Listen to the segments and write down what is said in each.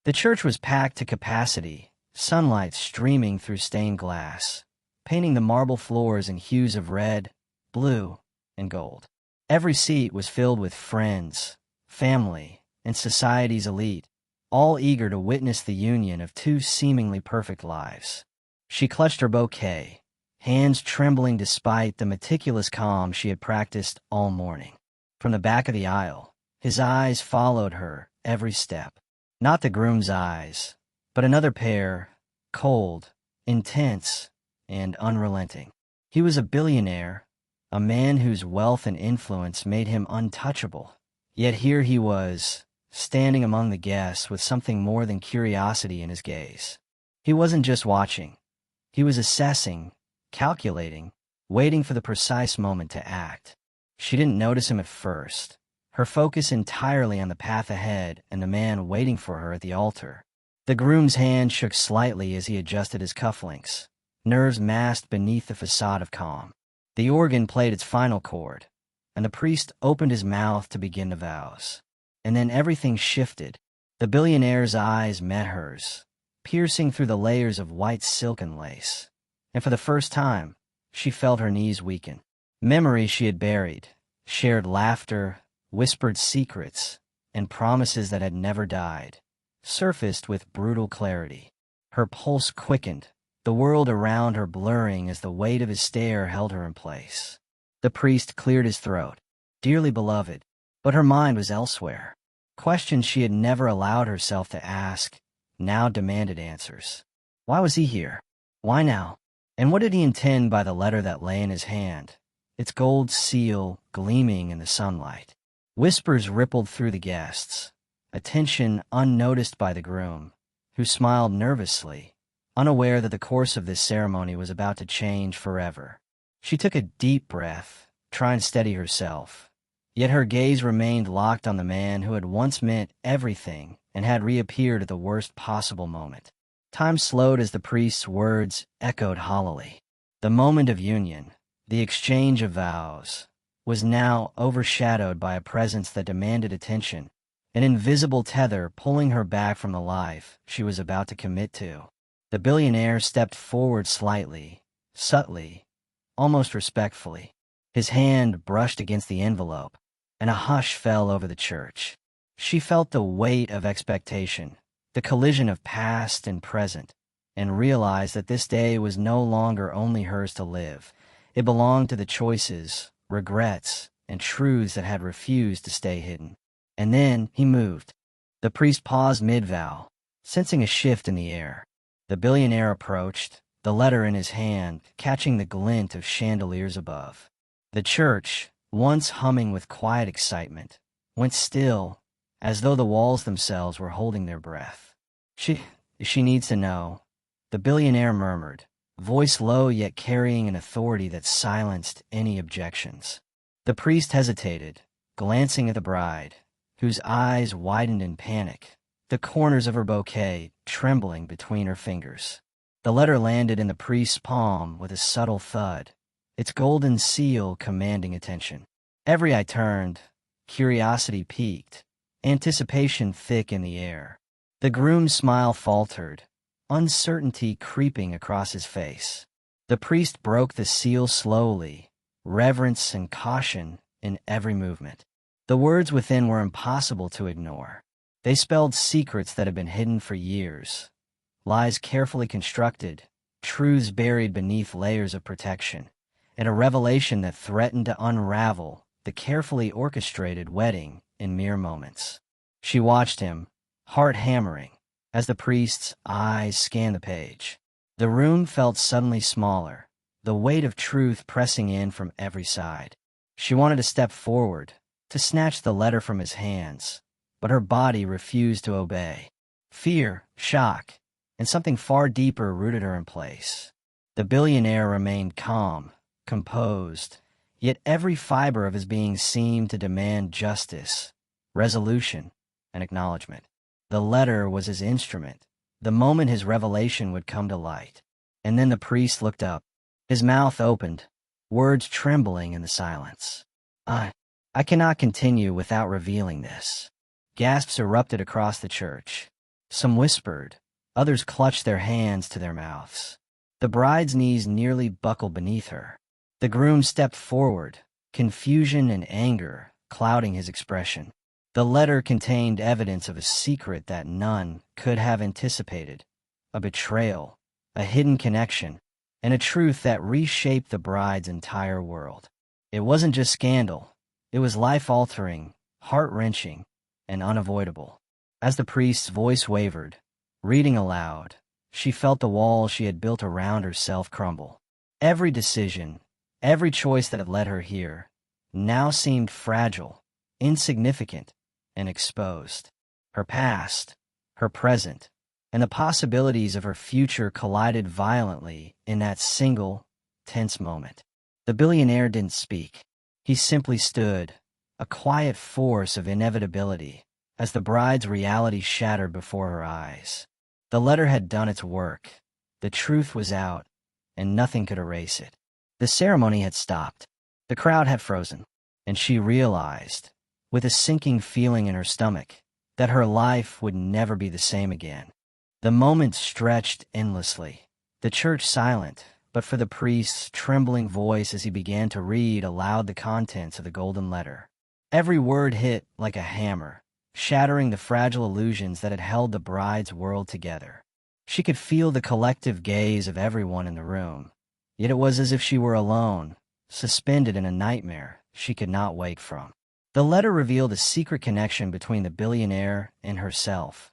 The church was packed to capacity, sunlight streaming through stained glass, painting the marble floors in hues of red, blue, and gold. Every seat was filled with friends, family, and society's elite, all eager to witness the union of two seemingly perfect lives. She clutched her bouquet, hands trembling despite the meticulous calm she had practiced all morning. From the back of the aisle, his eyes followed her every step. Not the groom's eyes, but another pair, cold, intense, and unrelenting. He was a billionaire, a man whose wealth and influence made him untouchable. Yet here he was, standing among the guests with something more than curiosity in his gaze. He wasn't just watching. He was assessing, calculating, waiting for the precise moment to act. She didn't notice him at first, her focus entirely on the path ahead and the man waiting for her at the altar. The groom's hand shook slightly as he adjusted his cufflinks, nerves masked beneath the facade of calm. The organ played its final chord, and the priest opened his mouth to begin the vows. And then everything shifted. The billionaire's eyes met hers, piercing through the layers of white silk and lace. And for the first time, she felt her knees weaken. Memories she had buried, shared laughter, whispered secrets, and promises that had never died, surfaced with brutal clarity. Her pulse quickened, the world around her blurring as the weight of his stare held her in place. The priest cleared his throat. Dearly beloved, but her mind was elsewhere. Questions she had never allowed herself to ask now demanded answers. Why was he here? Why now? And what did he intend by the letter that lay in his hand, its gold seal gleaming in the sunlight? Whispers rippled through the guests, attention unnoticed by the groom, who smiled nervously, unaware that the course of this ceremony was about to change forever. She took a deep breath, trying to steady herself. Yet her gaze remained locked on the man who had once meant everything and had reappeared at the worst possible moment. Time slowed as the priest's words echoed hollowly. The moment of union, the exchange of vows, was now overshadowed by a presence that demanded attention, an invisible tether pulling her back from the life she was about to commit to. The billionaire stepped forward slightly, subtly, almost respectfully. His hand brushed against the envelope, and a hush fell over the church. She felt the weight of expectation, the collision of past and present, and realized that this day was no longer only hers to live. It belonged to the choices, regrets, and truths that had refused to stay hidden. And then he moved. The priest paused mid-vow, sensing a shift in the air. The billionaire approached, the letter in his hand, catching the glint of chandeliers above. The church, once humming with quiet excitement, went still, as though the walls themselves were holding their breath. She needs to know, the billionaire murmured, voice low yet carrying an authority that silenced any objections. The priest hesitated, glancing at the bride, whose eyes widened in panic, the corners of her bouquet trembling between her fingers. The letter landed in the priest's palm with a subtle thud, its golden seal commanding attention. Every eye turned, curiosity peaked, anticipation thick in the air. The groom's smile faltered, uncertainty creeping across his face. The priest broke the seal slowly, reverence and caution in every movement. The words within were impossible to ignore. They spelled secrets that had been hidden for years, lies carefully constructed, truths buried beneath layers of protection, and a revelation that threatened to unravel the carefully orchestrated wedding in mere moments. She watched him, heart hammering, as the priest's eyes scanned the page. The room felt suddenly smaller, the weight of truth pressing in from every side. She wanted to step forward, to snatch the letter from his hands, but her body refused to obey. Fear, shock, and something far deeper rooted her in place. The billionaire remained calm, composed, yet every fiber of his being seemed to demand justice, resolution, and acknowledgement. The letter was his instrument, the moment his revelation would come to light. And then the priest looked up, his mouth opened, words trembling in the silence. I cannot continue without revealing this. Gasps erupted across the church. Some whispered, others clutched their hands to their mouths. The bride's knees nearly buckled beneath her. The groom stepped forward, confusion and anger clouding his expression. The letter contained evidence of a secret that none could have anticipated, a betrayal, a hidden connection, and a truth that reshaped the bride's entire world. It wasn't just scandal, it was life-altering, heart-wrenching, and unavoidable. As the priest's voice wavered, reading aloud, she felt the walls she had built around herself crumble. Every decision, every choice that had led her here, now seemed fragile, insignificant, and exposed. Her past, her present, and the possibilities of her future collided violently in that single, tense moment. The billionaire didn't speak. He simply stood, a quiet force of inevitability, as the bride's reality shattered before her eyes. The letter had done its work. The truth was out, and nothing could erase it. The ceremony had stopped. The crowd had frozen, and she realized, with a sinking feeling in her stomach, that her life would never be the same again. The moment stretched endlessly, the church silent, but for the priest's trembling voice as he began to read aloud the contents of the golden letter. Every word hit like a hammer, shattering the fragile illusions that had held the bride's world together. She could feel the collective gaze of everyone in the room, yet it was as if she were alone, suspended in a nightmare she could not wake from. The letter revealed a secret connection between the billionaire and herself,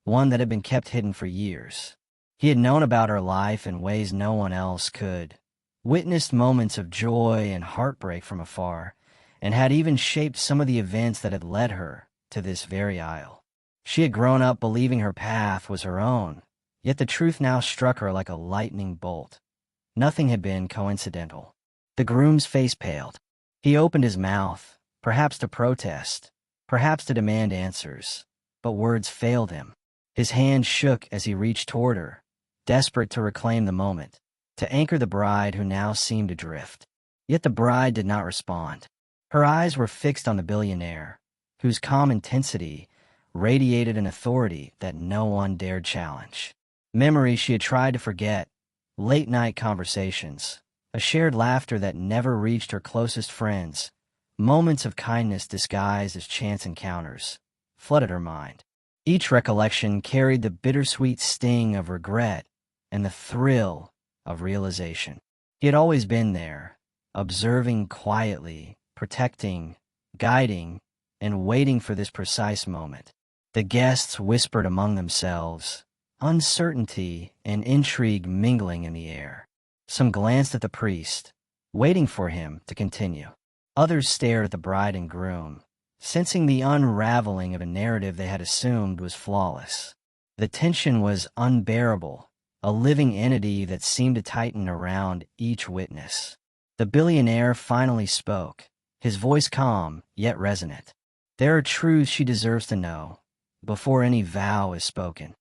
one that had been kept hidden for years. He had known about her life in ways no one else could, witnessed moments of joy and heartbreak from afar, and had even shaped some of the events that had led her to this very aisle. She had grown up believing her path was her own, yet the truth now struck her like a lightning bolt. Nothing had been coincidental. The groom's face paled. He opened his mouth, perhaps to protest, perhaps to demand answers, but words failed him. His hand shook as he reached toward her, desperate to reclaim the moment, to anchor the bride who now seemed adrift. Yet the bride did not respond. Her eyes were fixed on the billionaire, whose calm intensity radiated an authority that no one dared challenge. Memories she had tried to forget, late-night conversations, a shared laughter that never reached her closest friends, moments of kindness disguised as chance encounters, flooded her mind. Each recollection carried the bittersweet sting of regret and the thrill of realization. He had always been there, observing quietly, protecting, guiding, and waiting for this precise moment. The guests whispered among themselves, uncertainty and intrigue mingling in the air. Some glanced at the priest, waiting for him to continue. Others stared at the bride and groom, sensing the unraveling of a narrative they had assumed was flawless. The tension was unbearable, a living entity that seemed to tighten around each witness. The billionaire finally spoke, his voice calm yet resonant. There are truths she deserves to know, before any vow is spoken.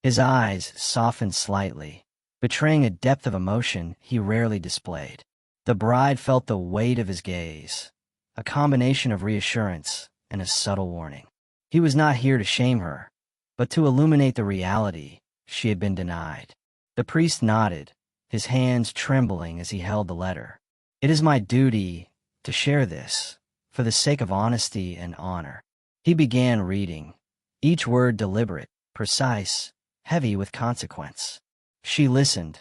His eyes softened slightly, betraying a depth of emotion he rarely displayed. The bride felt the weight of his gaze, a combination of reassurance and a subtle warning. He was not here to shame her, but to illuminate the reality she had been denied. The priest nodded, his hands trembling as he held the letter. It is my duty to share this, for the sake of honesty and honor. He began reading, each word deliberate, precise, heavy with consequence. She listened,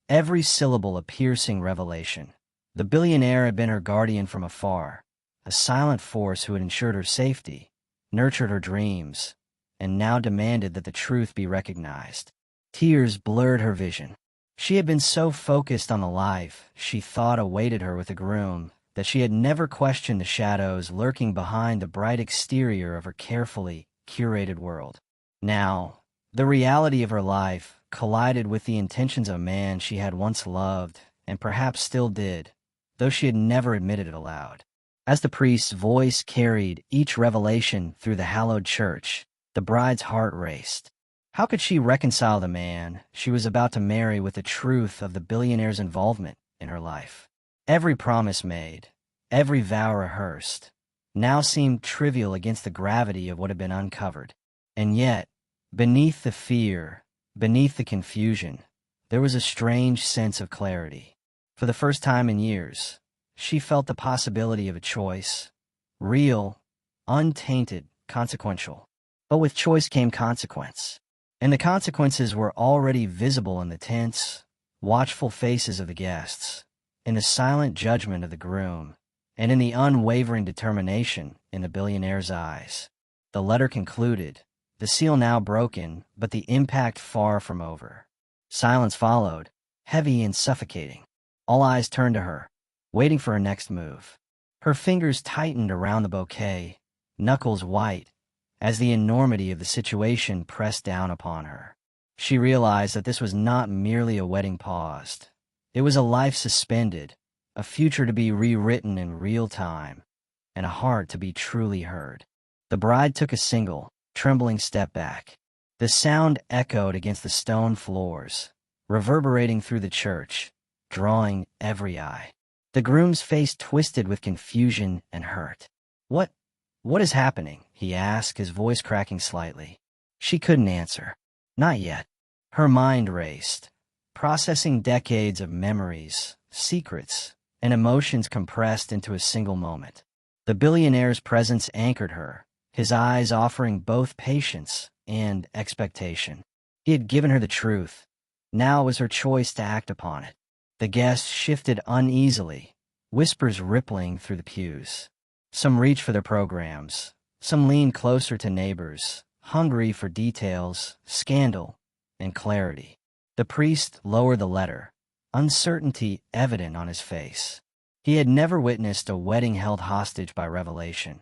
every syllable a piercing revelation. The billionaire had been her guardian from afar, a silent force who had ensured her safety, nurtured her dreams, and now demanded that the truth be recognized. Tears blurred her vision. She had been so focused on the life she thought awaited her with the groom that she had never questioned the shadows lurking behind the bright exterior of her carefully curated world. Now, the reality of her life collided with the intentions of a man she had once loved and perhaps still did, though she had never admitted it aloud. As the priest's voice carried each revelation through the hallowed church, the bride's heart raced. How could she reconcile the man she was about to marry with the truth of the billionaire's involvement in her life? Every promise made, every vow rehearsed, now seemed trivial against the gravity of what had been uncovered. And yet, Beneath the fear, beneath the confusion, there was a strange sense of clarity. For the first time in years, she felt the possibility of a choice. Real, untainted, consequential. But with choice came consequence. And the consequences were already visible in the tense, watchful faces of the guests, in the silent judgment of the groom, and in the unwavering determination in the billionaire's eyes. The letter concluded, the seal now broken, but the impact far from over. Silence followed, heavy and suffocating. All eyes turned to her, waiting for her next move. Her fingers tightened around the bouquet, knuckles white, as the enormity of the situation pressed down upon her. She realized that this was not merely a wedding paused. It was a life suspended, a future to be rewritten in real time, and a heart to be truly heard. The bride took a single, trembling step back. The sound echoed against the stone floors, reverberating through the church, drawing every eye. The groom's face twisted with confusion and hurt. What is happening?" he asked, his voice cracking slightly. She couldn't answer. Not yet. Her mind raced, processing decades of memories, secrets, and emotions compressed into a single moment. The billionaire's presence anchored her, his eyes offering both patience and expectation. He had given her the truth. Now it was her choice to act upon it. The guests shifted uneasily, whispers rippling through the pews. Some reached for their programs. Some leaned closer to neighbors, hungry for details, scandal, and clarity. The priest lowered the letter, uncertainty evident on his face. He had never witnessed a wedding held hostage by revelation,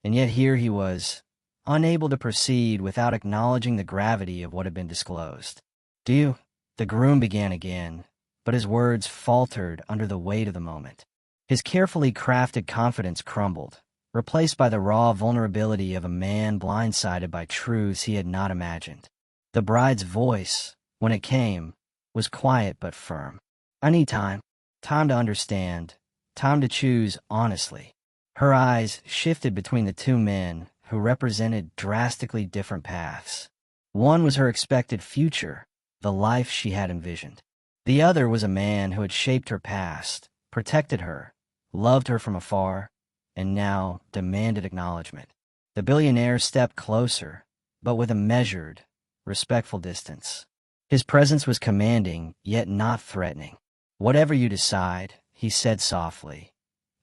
and yet here he was, unable to proceed without acknowledging the gravity of what had been disclosed. "Do you?" The groom began again, but his words faltered under the weight of the moment. His carefully crafted confidence crumbled, replaced by the raw vulnerability of a man blindsided by truths he had not imagined. The bride's voice, when it came, was quiet but firm. "I need time. Time to understand. Time to choose honestly." Her eyes shifted between the two men who represented drastically different paths. One was her expected future, the life she had envisioned. The other was a man who had shaped her past, protected her, loved her from afar, and now demanded acknowledgement. The billionaire stepped closer, but with a measured, respectful distance. His presence was commanding, yet not threatening. "Whatever you decide," he said softly,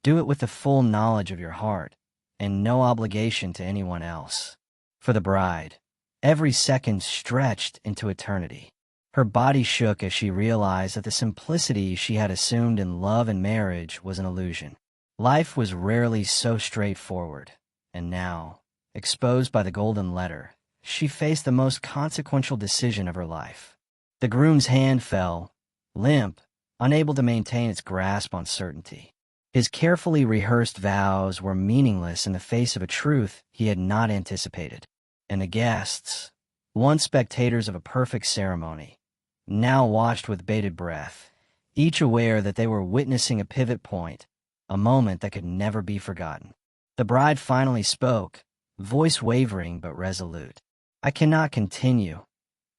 "do it with the full knowledge of your heart, and no obligation to anyone else." For the bride, every second stretched into eternity. Her body shook as she realized that the simplicity she had assumed in love and marriage was an illusion. Life was rarely so straightforward, and now, exposed by the golden letter, she faced the most consequential decision of her life. The groom's hand fell, limp, unable to maintain its grasp on certainty. His carefully rehearsed vows were meaningless in the face of a truth he had not anticipated. And the guests, once spectators of a perfect ceremony, now watched with bated breath, each aware that they were witnessing a pivot point, a moment that could never be forgotten. The bride finally spoke, voice wavering but resolute. "I cannot continue,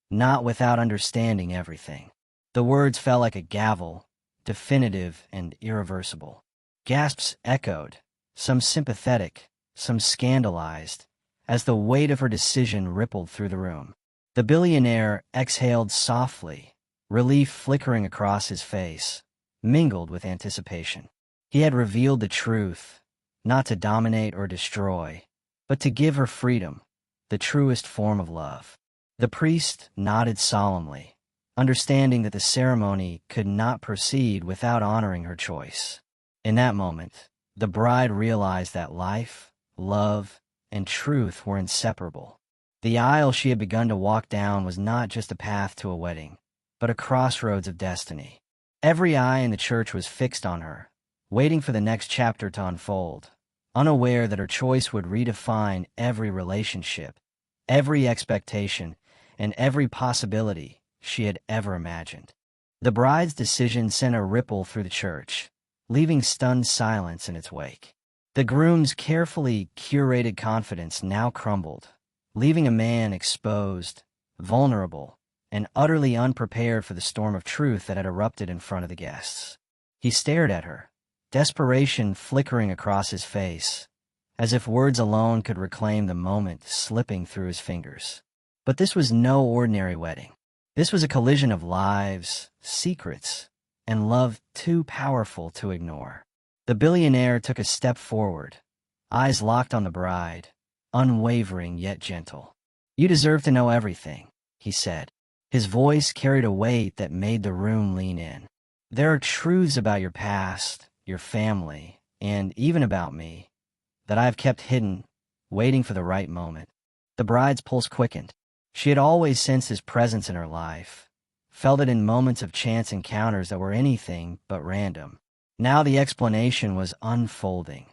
not without understanding everything." The words fell like a gavel, definitive and irreversible. Gasps echoed, some sympathetic, some scandalized, as the weight of her decision rippled through the room. The billionaire exhaled softly, relief flickering across his face, mingled with anticipation. He had revealed the truth, not to dominate or destroy, but to give her freedom, the truest form of love. The priest nodded solemnly, understanding that the ceremony could not proceed without honoring her choice. In that moment, the bride realized that life, love, and truth were inseparable. The aisle she had begun to walk down was not just a path to a wedding, but a crossroads of destiny. Every eye in the church was fixed on her, waiting for the next chapter to unfold, unaware that her choice would redefine every relationship, every expectation, and every possibility she had ever imagined. The bride's decision sent a ripple through the church, leaving stunned silence in its wake. The groom's carefully curated confidence now crumbled, leaving a man exposed, vulnerable, and utterly unprepared for the storm of truth that had erupted in front of the guests. He stared at her, desperation flickering across his face, as if words alone could reclaim the moment slipping through his fingers. But this was no ordinary wedding. This was a collision of lives, secrets, and love too powerful to ignore. The billionaire took a step forward, eyes locked on the bride, unwavering yet gentle. "You deserve to know everything," he said. His voice carried a weight that made the room lean in. "There are truths about your past, your family, and even about me that I have kept hidden, waiting for the right moment." The bride's pulse quickened. She had always sensed his presence in her life, felt it in moments of chance encounters that were anything but random. Now the explanation was unfolding,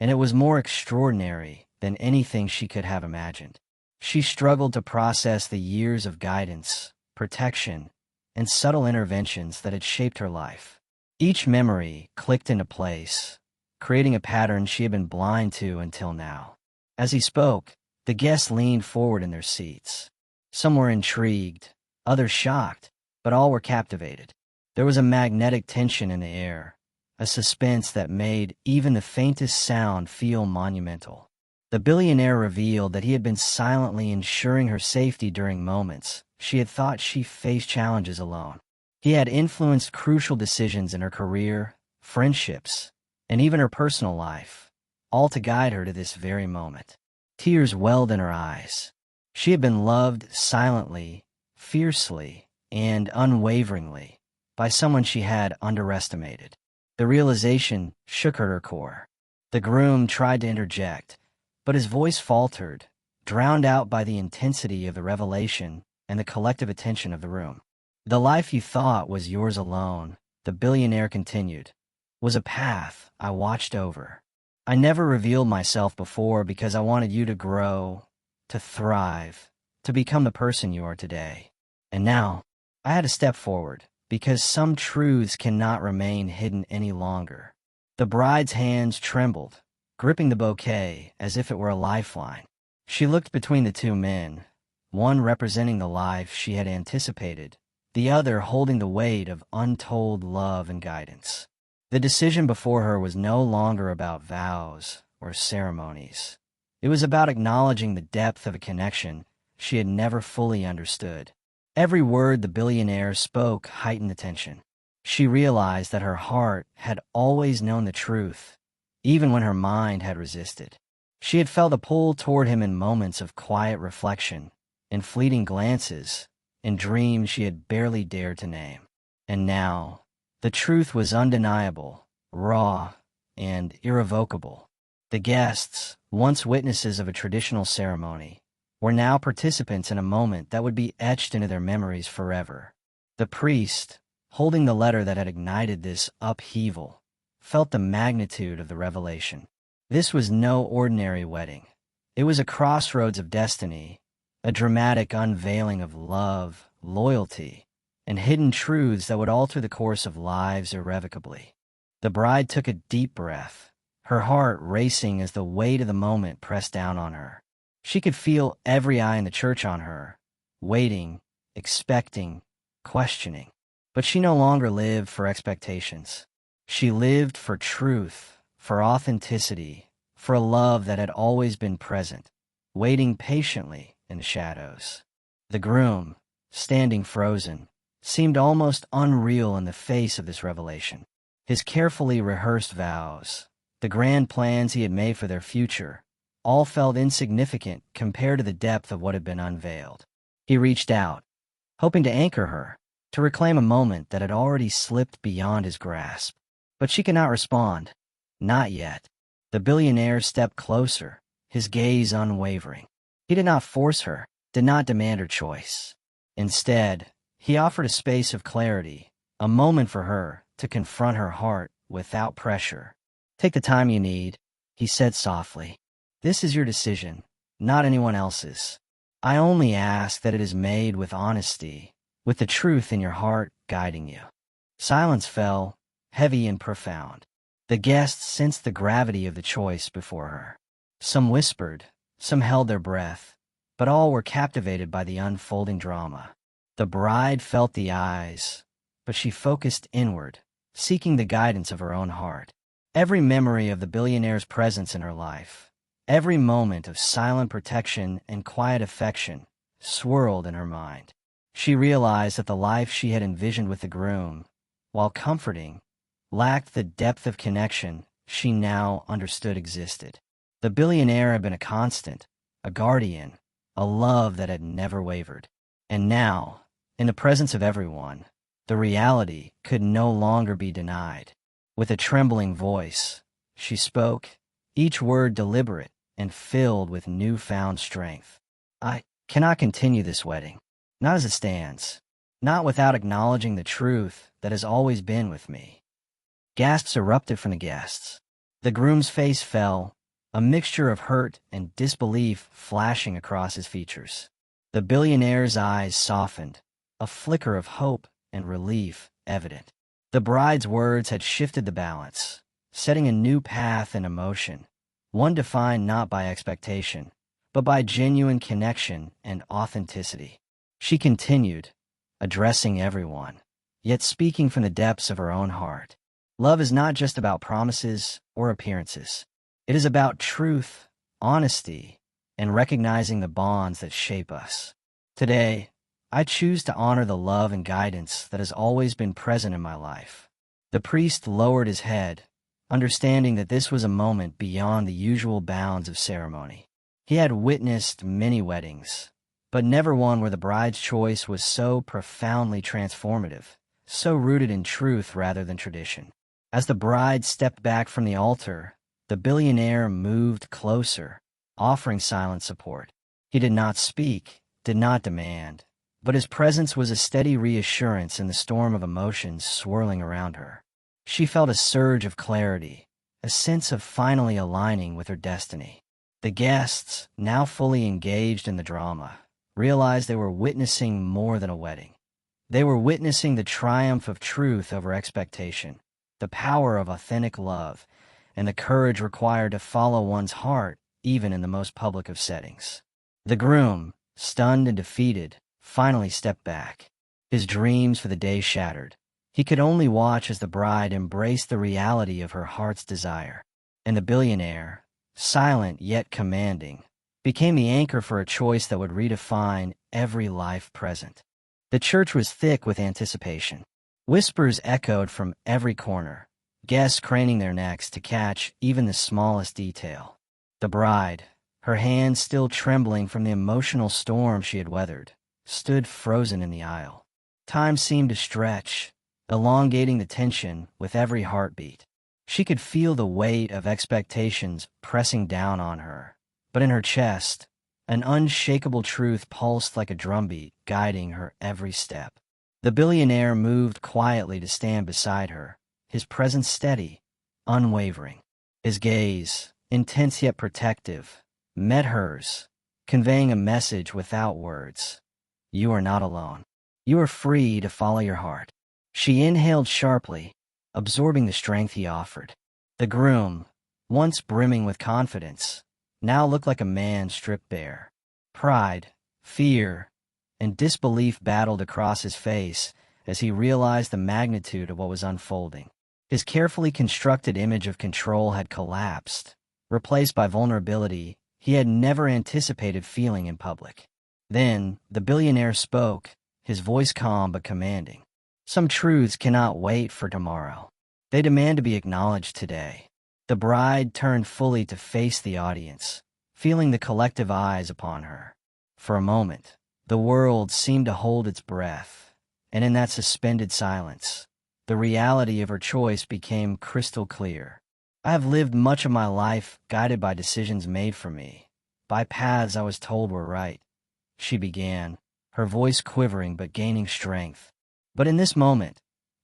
and it was more extraordinary than anything she could have imagined. She struggled to process the years of guidance, protection, and subtle interventions that had shaped her life. Each memory clicked into place, creating a pattern she had been blind to until now. As he spoke, the guests leaned forward in their seats. Some were intrigued, others shocked, but all were captivated. There was a magnetic tension in the air, a suspense that made even the faintest sound feel monumental. The billionaire revealed that he had been silently ensuring her safety during moments she had thought she faced challenges alone. He had influenced crucial decisions in her career, friendships, and even her personal life, all to guide her to this very moment. Tears welled in her eyes. She had been loved silently, fiercely, and unwaveringly by someone she had underestimated. The realization shook her to her core. The groom tried to interject, but his voice faltered, drowned out by the intensity of the revelation and the collective attention of the room. "The life you thought was yours alone," the billionaire continued, "was a path I watched over. I never revealed myself before because I wanted you to grow, to thrive, to become the person you are today. And now, I had to step forward, because some truths cannot remain hidden any longer." The bride's hands trembled, gripping the bouquet as if it were a lifeline. She looked between the two men, one representing the life she had anticipated, the other holding the weight of untold love and guidance. The decision before her was no longer about vows or ceremonies. It was about acknowledging the depth of a connection she had never fully understood. Every word the billionaire spoke heightened the tension. She realized that her heart had always known the truth, even when her mind had resisted. She had felt a pull toward him in moments of quiet reflection, in fleeting glances, in dreams she had barely dared to name. And now, the truth was undeniable, raw, and irrevocable. The guests, once witnesses of a traditional ceremony, were now participants in a moment that would be etched into their memories forever. The priest, holding the letter that had ignited this upheaval, felt the magnitude of the revelation. This was no ordinary wedding. It was a crossroads of destiny, a dramatic unveiling of love, loyalty, and hidden truths that would alter the course of lives irrevocably. The bride took a deep breath, her heart racing as the weight of the moment pressed down on her. She could feel every eye in the church on her, waiting, expecting, questioning. But she no longer lived for expectations. She lived for truth, for authenticity, for a love that had always been present, waiting patiently in the shadows. The groom, standing frozen, seemed almost unreal in the face of this revelation. His carefully rehearsed vows, the grand plans he had made for their future, all felt insignificant compared to the depth of what had been unveiled. He reached out, hoping to anchor her, to reclaim a moment that had already slipped beyond his grasp. But she could not respond. Not yet. The billionaire stepped closer, his gaze unwavering. He did not force her, did not demand her choice. Instead, he offered a space of clarity, a moment for her to confront her heart without pressure. "Take the time you need," he said softly. "This is your decision, not anyone else's. I only ask that it is made with honesty, with the truth in your heart guiding you." Silence fell, heavy and profound. The guests sensed the gravity of the choice before her. Some whispered, some held their breath, but all were captivated by the unfolding drama. The bride felt the eyes, but she focused inward, seeking the guidance of her own heart. Every memory of the billionaire's presence in her life, every moment of silent protection and quiet affection, swirled in her mind. She realized that the life she had envisioned with the groom, while comforting, lacked the depth of connection she now understood existed. The billionaire had been a constant, a guardian, a love that had never wavered. And now, in the presence of everyone, the reality could no longer be denied. With a trembling voice, she spoke, each word deliberate and filled with newfound strength. I cannot continue this wedding, not as it stands, not without acknowledging the truth that has always been with me. Gasps erupted from the guests. The groom's face fell, a mixture of hurt and disbelief flashing across his features. The billionaire's eyes softened, a flicker of hope and relief evident. The bride's words had shifted the balance, setting a new path in emotion, one defined not by expectation, but by genuine connection and authenticity. She continued, addressing everyone, yet speaking from the depths of her own heart. Love is not just about promises or appearances. It is about truth, honesty, and recognizing the bonds that shape us. Today, I choose to honor the love and guidance that has always been present in my life. The priest lowered his head, understanding that this was a moment beyond the usual bounds of ceremony. He had witnessed many weddings, but never one where the bride's choice was so profoundly transformative, so rooted in truth rather than tradition. As the bride stepped back from the altar, the billionaire moved closer, offering silent support. He did not speak, did not demand, but his presence was a steady reassurance in the storm of emotions swirling around her. She felt a surge of clarity, a sense of finally aligning with her destiny. The guests, now fully engaged in the drama, realized they were witnessing more than a wedding. They were witnessing the triumph of truth over expectation, the power of authentic love, and the courage required to follow one's heart even in the most public of settings. The groom, stunned and defeated, finally stepped back, his dreams for the day shattered. He could only watch as the bride embraced the reality of her heart's desire. And the billionaire, silent yet commanding, became the anchor for a choice that would redefine every life present. The church was thick with anticipation. Whispers echoed from every corner, guests craning their necks to catch even the smallest detail. The bride, her hands still trembling from the emotional storm she had weathered, stood frozen in the aisle. Time seemed to stretch, elongating the tension with every heartbeat. She could feel the weight of expectations pressing down on her, but in her chest, an unshakable truth pulsed like a drumbeat, guiding her every step. The billionaire moved quietly to stand beside her, his presence steady, unwavering. His gaze, intense yet protective, met hers, conveying a message without words. You are not alone. You are free to follow your heart. She inhaled sharply, absorbing the strength he offered. The groom, once brimming with confidence, now looked like a man stripped bare. Pride, fear, and disbelief battled across his face as he realized the magnitude of what was unfolding. His carefully constructed image of control had collapsed, replaced by vulnerability he had never anticipated feeling in public. Then, the billionaire spoke, his voice calm but commanding. Some truths cannot wait for tomorrow. They demand to be acknowledged today. The bride turned fully to face the audience, feeling the collective eyes upon her. For a moment, the world seemed to hold its breath, and in that suspended silence, the reality of her choice became crystal clear. I have lived much of my life guided by decisions made for me, by paths I was told were right, she began, her voice quivering but gaining strength. But in this moment,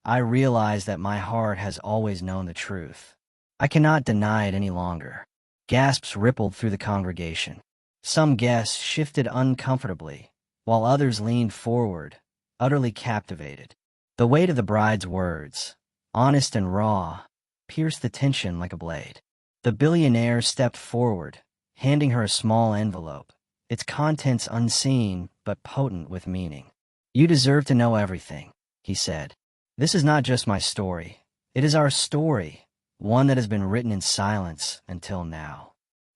I realized that my heart has always known the truth. I cannot deny it any longer. Gasps rippled through the congregation. Some guests shifted uncomfortably, while others leaned forward, utterly captivated. The weight of the bride's words, honest and raw, pierced the tension like a blade. The billionaire stepped forward, handing her a small envelope, its contents unseen but potent with meaning. "You deserve to know everything," he said. "This is not just my story. It is our story, one that has been written in silence until now."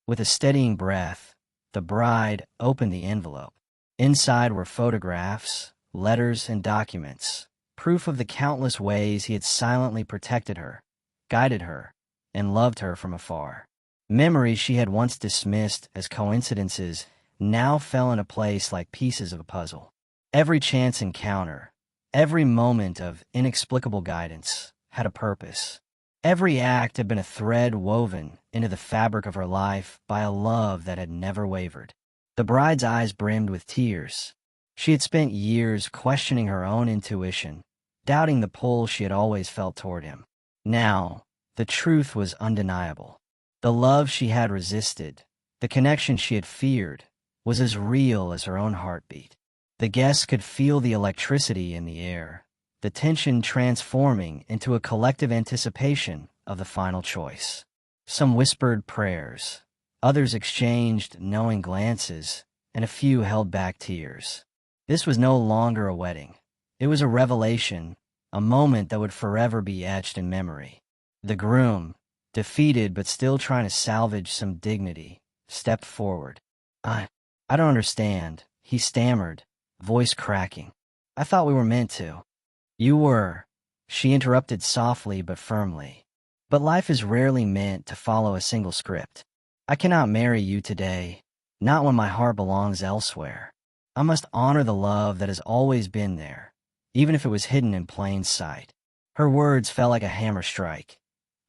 With a steadying breath, the bride opened the envelope. Inside were photographs, letters, and documents, proof of the countless ways he had silently protected her, guided her, and loved her from afar. Memories she had once dismissed as coincidences now fell into place like pieces of a puzzle. Every chance encounter, every moment of inexplicable guidance had a purpose. Every act had been a thread woven into the fabric of her life by a love that had never wavered. The bride's eyes brimmed with tears. She had spent years questioning her own intuition, doubting the pull she had always felt toward him. Now, the truth was undeniable. The love she had resisted, the connection she had feared, was as real as her own heartbeat. The guests could feel the electricity in the air, the tension transforming into a collective anticipation of the final choice. Some whispered prayers, others exchanged knowing glances, and a few held back tears. This was no longer a wedding. It was a revelation, a moment that would forever be etched in memory. The groom, defeated but still trying to salvage some dignity, stepped forward. I don't understand," he stammered, voice cracking. "I thought we were meant to." "You were," she interrupted softly but firmly. "But life is rarely meant to follow a single script. I cannot marry you today, not when my heart belongs elsewhere. I must honor the love that has always been there, even if it was hidden in plain sight." Her words fell like a hammer strike,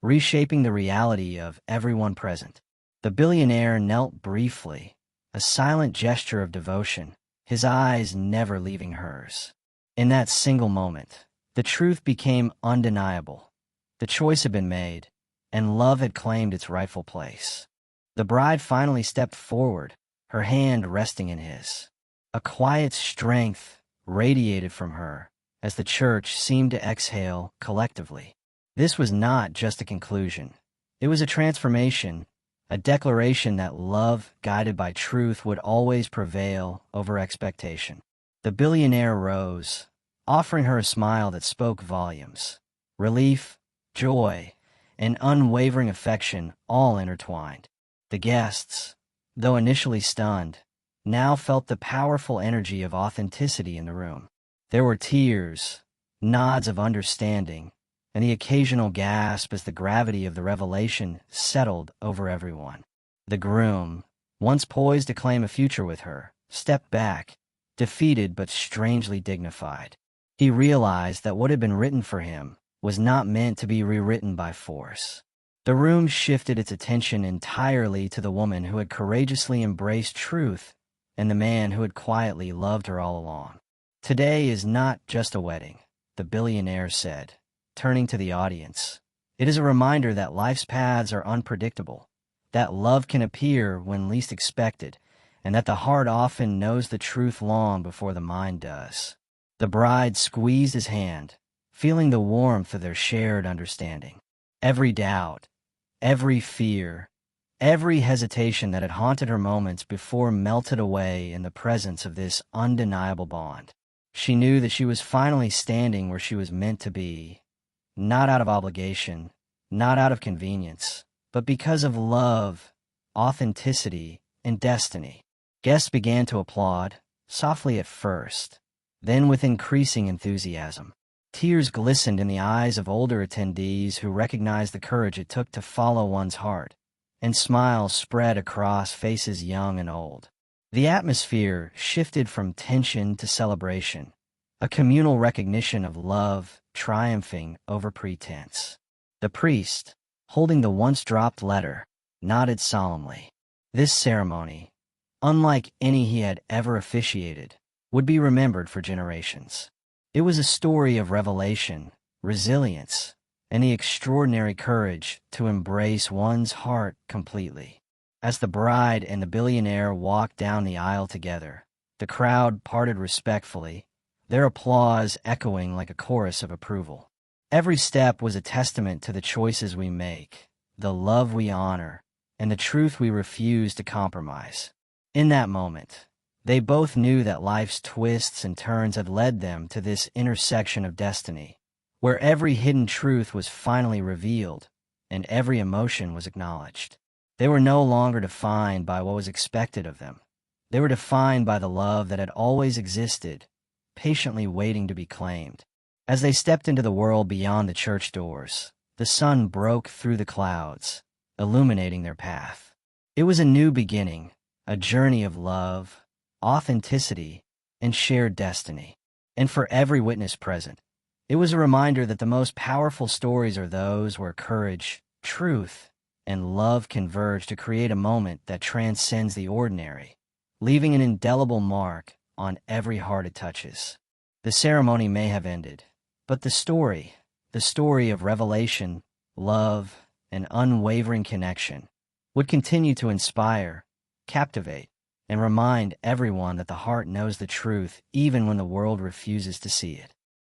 reshaping the reality of everyone present. The billionaire knelt briefly, a silent gesture of devotion, his eyes never leaving hers. In that single moment, the truth became undeniable. The choice had been made, and love had claimed its rightful place. The bride finally stepped forward, her hand resting in his. A quiet strength radiated from her as the church seemed to exhale collectively. This was not just a conclusion. It was a transformation, a declaration that love, guided by truth, would always prevail over expectation. The billionaire rose, offering her a smile that spoke volumes. Relief, joy, and unwavering affection all intertwined. The guests, though initially stunned, now felt the powerful energy of authenticity in the room. There were tears, nods of understanding, and the occasional gasp as the gravity of the revelation settled over everyone. The groom, once poised to claim a future with her, stepped back, defeated but strangely dignified. He realized that what had been written for him was not meant to be rewritten by force. The room shifted its attention entirely to the woman who had courageously embraced truth and the man who had quietly loved her all along. "Today is not just a wedding," the billionaire said, turning to the audience. "It is a reminder that life's paths are unpredictable, that love can appear when least expected, and that the heart often knows the truth long before the mind does." The bride squeezed his hand, feeling the warmth of their shared understanding. Every doubt, every fear, every hesitation that had haunted her moments before melted away in the presence of this undeniable bond. She knew that she was finally standing where she was meant to be, not out of obligation, not out of convenience, but because of love, authenticity, and destiny. Guests began to applaud, softly at first, then with increasing enthusiasm. Tears glistened in the eyes of older attendees who recognized the courage it took to follow one's heart, and smiles spread across faces young and old. The atmosphere shifted from tension to celebration, a communal recognition of love triumphing over pretense. The priest, holding the once-dropped letter, nodded solemnly. This ceremony, unlike any he had ever officiated, would be remembered for generations. It was a story of revelation, resilience, and the extraordinary courage to embrace one's heart completely. As the bride and the billionaire walked down the aisle together, the crowd parted respectfully, their applause echoing like a chorus of approval. Every step was a testament to the choices we make, the love we honor, and the truth we refuse to compromise. In that moment, they both knew that life's twists and turns had led them to this intersection of destiny, where every hidden truth was finally revealed and every emotion was acknowledged. They were no longer defined by what was expected of them. They were defined by the love that had always existed, patiently waiting to be claimed. As they stepped into the world beyond the church doors, the sun broke through the clouds, illuminating their path. It was a new beginning, a journey of love, authenticity, and shared destiny. And for every witness present, it was a reminder that the most powerful stories are those where courage, truth, and love converge to create a moment that transcends the ordinary, leaving an indelible mark on every heart it touches. The ceremony may have ended, but the story of revelation, love, and unwavering connection, would continue to inspire, captivate, and remind everyone that the heart knows the truth even when the world refuses to see it.